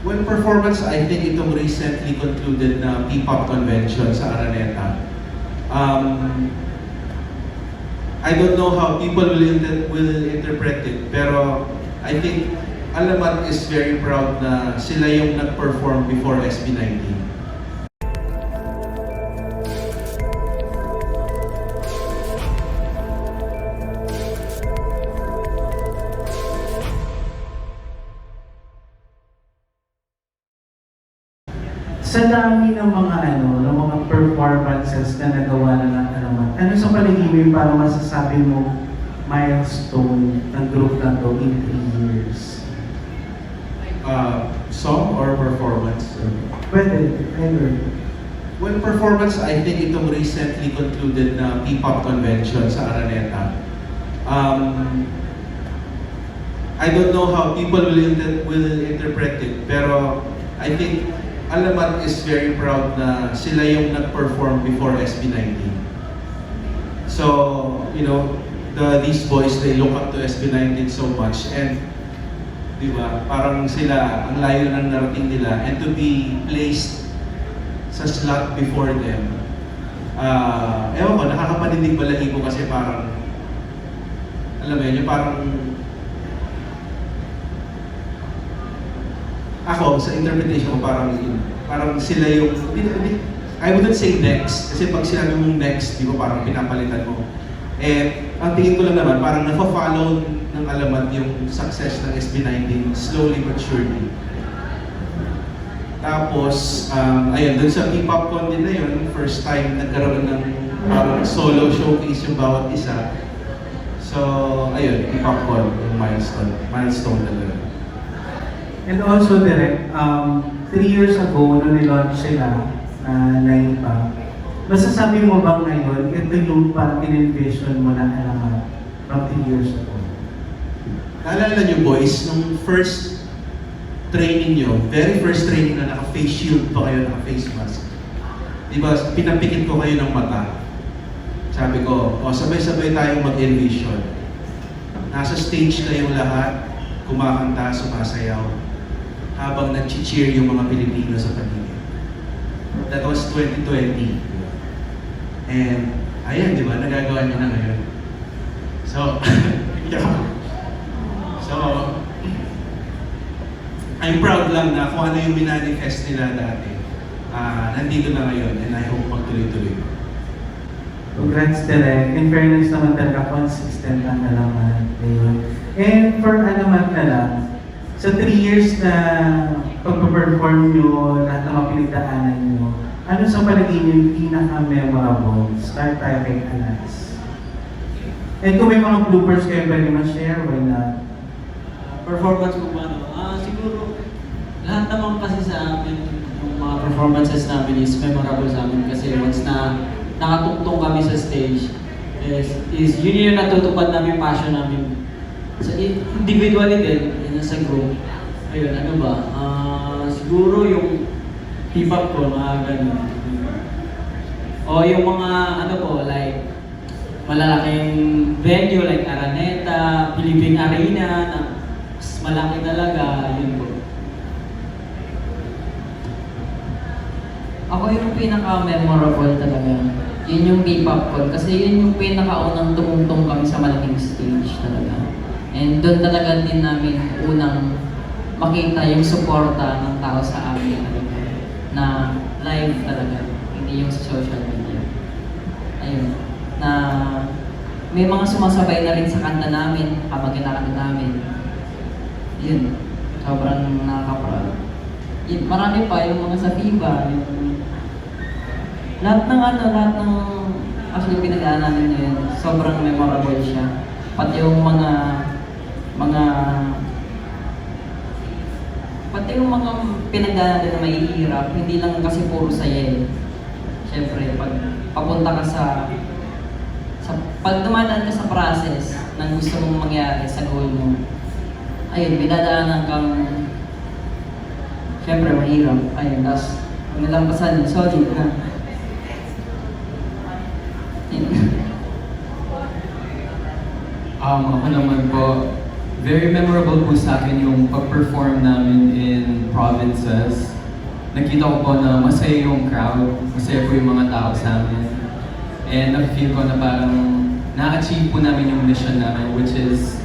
Well, performance, I think itong recently concluded na P-pop convention sa Araneta. I don't know how people will interpret it, pero I think Alamat is very proud na sila yung nag-perform before SB19. Sa dami ng mga ng mga performances na nagawa na ng Alamat, ano sa palagay mo para masasabi mo milestone ng group na to in 3 years? Song or performance? Pwede, either. Well, performance, I think itong recently concluded na P-pop convention sa Araneta. I don't know how people will interpret it, pero I think Alamat is very proud na sila yung nag-perform before SB19. So, you know, these boys, they look up to SB19 so much, and di ba, parang sila, ang layo ng narating nila, and to be placed sa slot before them. Ewan ko, nakakapaninig balahibo kasi parang, alam mo yun, yung parang, ako, sa interpretation ko, parang sila yung, I wouldn't say next, kasi pag sinabi mong next, di ba, parang pinapalitan mo. Eh, ang tingin ko lang naman, parang nafa-follow ng Alamat yung success ng SB19 slowly but surely. Tapos, ayun, dun sa P-pop con din na yun, first time nagkaroon ng parang solo showcase yung bawat isa. So, ayun, P-pop con, yung milestone talaga. And also, direct, 3 years ago, nung nilaunch sila na Naipa, masasabi mo bang ngayon, ito yung parang in-envision mo na Alamat from 3 years ago? Naalala niyo boys, nung first training niyo, very first training na naka-face shield pa kayo, naka-face mask. Diba, pinapikit ko kayo ng mata. Sabi ko, sabay-sabay tayong mag-envision. Nasa stage kayong lahat, kumakanta, sumasayaw, habang nag-cheer yung mga Pilipino sa paligid. That was 2020. And, ayan, di ba, nagagawa niyo na ngayon. So, yeah. So, I'm proud lang na kung ano yung minanifest nila dati. Nandito na ngayon, and I hope magtuloy-tuloy. Congrats, Direk. In fairness naman talaga, consistent ang Alamat. And for Alamat na lang, sa 3 years na pag-perform nyo, lahat ng mga pinagdaanan nyo, ano sa palagay nyo yung pinaka-memorable? Start tayo kay Anas. And kung may mga bloopers kayo pwede ma-share, why not? Performance ko ba, siguro, lahat naman kasi sa amin, yung mga performances namin is memorable sa amin kasi once na nakatungtong kami sa stage, is yun yung natutupad namin, passion namin. So, individually din, sa group. Ayun, ano ba? Siguro yung hip-hop ko, mga ganun. O yung mga, ano po, like, malalaking venue like Araneta, Philippine Arena, na mas malaki talaga, yun po. Ako yung pinaka-memorable talaga. Yun yung P-pop con. Kasi yun yung pinaka-unang tumungtong kami sa malaking stage talaga. And doon talaga din namin unang makita yung suporta ng tao sa amin na live talaga, hindi yung sa social media. Ayun. Na may mga sumasabay na rin sa kanta namin habang kinakanta namin. Yun. Sobrang nakaka-proud. Yun, marami pa yung mga sa FIBA. Lahat ng actually pinag-aan namin ngayon, sobrang memorable siya. Pati yung pati yung mga pinagdaanan na mahihirap, hindi lang kasi puro saya eh. Siyempre, pag papunta ka pag dumadaan ka sa process ng gusto mong mangyari sa goal mo, ayun, may dadaanan kang siyempre mahirap. Ayun, tapos pag nalampasan, solid na. Ako naman po, very memorable po sa akin yung pag-perform namin in province performances, nakita ko po na masaya yung crowd, masaya po yung mga tao sa amin. And nakifeel ko na parang na-achieve po namin yung mission namin, which is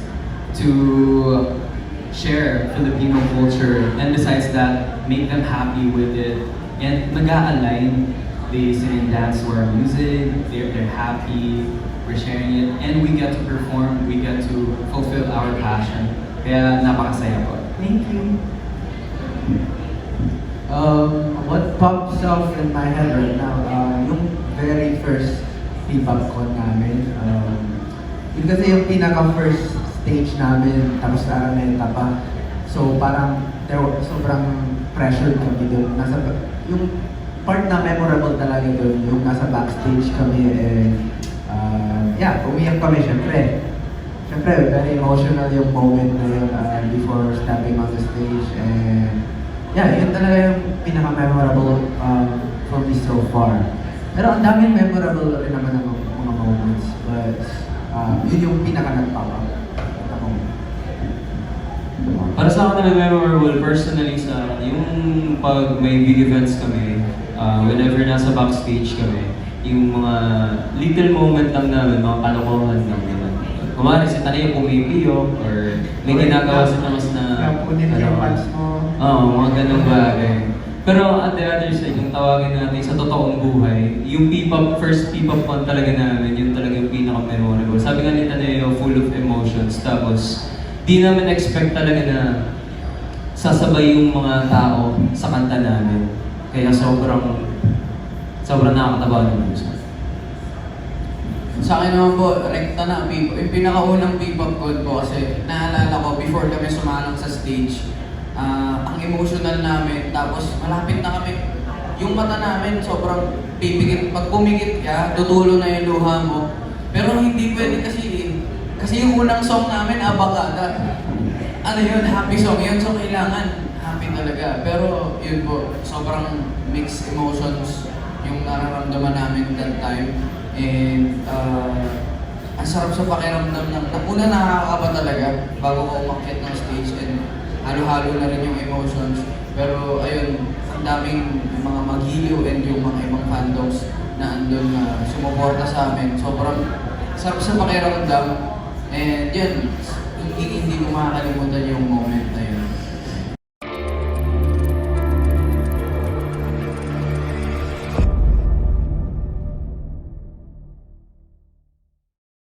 to share Filipino culture, and besides that, make them happy with it. And nag-a-align, they sing and dance to our music, they're happy, we're sharing it, and we get to perform, we get to fulfill our passion. Kaya napakasaya po. Thank you. What pops off in my head right now, yung very first P-pop con namin, yun kasi yung pinaka-first stage namin, tapos Araneta pa. So parang sobrang pressured kami doon. Yung part na memorable talaga doon, yung nasa backstage kami and umiyak kami syempre. Syempre, very emotional yung moment na yun before stepping on the stage and yun talaga yung pinaka-memorable for me so far. Pero ang daming memorable rin naman ng mga moments, but yun yung pinaka-nagpapa. Para sa akin na memorable personally sa yung pag may big events kami, whenever nasa backstage kami, yung mga little moment lang namin, mga kalokohan lang naman. Kumari si Tanay pumipiyok or may ginagawa sa tamas na Kapunin yung pants mo. Oo, mga ganung bagay. Pero at the other side, yung tawagin natin sa totoong buhay, yung P-pop, first P-pop con talaga namin, yun talaga yung pinaka-memorable. Sabi nga ni Tanay, full of emotions. Tapos, di namin expect talaga na sasabay yung mga tao sa kanta namin. Kaya sobrang nakakatawa naman sa Sa akin naman po, rekta na P-pop. Yung pinakaunang P-pop code po kasi naalala ko before kami sumalang sa stage, ang emotional namin, tapos malapit na kami. Yung mata namin sobrang pipikit. Pag pumikit ka, tutulo na yung luha mo. Pero hindi pwede kasi yung unang song namin, Abacada. Ano yun, happy song. Yun song kailangan, happy talaga. Pero yun po, sobrang mixed emotions yung nararamdaman namin that time. And ang sarap sa pakiramdam ng una nakakaba talaga bago ko umakyat ng stage and halo-halo na rin yung emotions. Pero ayun, ang daming mga maghiliw and yung mga ibang fandoms na andun na sumuporta sa amin. Sobrang sarap sa pakiramdam and yun, hindi ko makakalimutan yung moment na yun.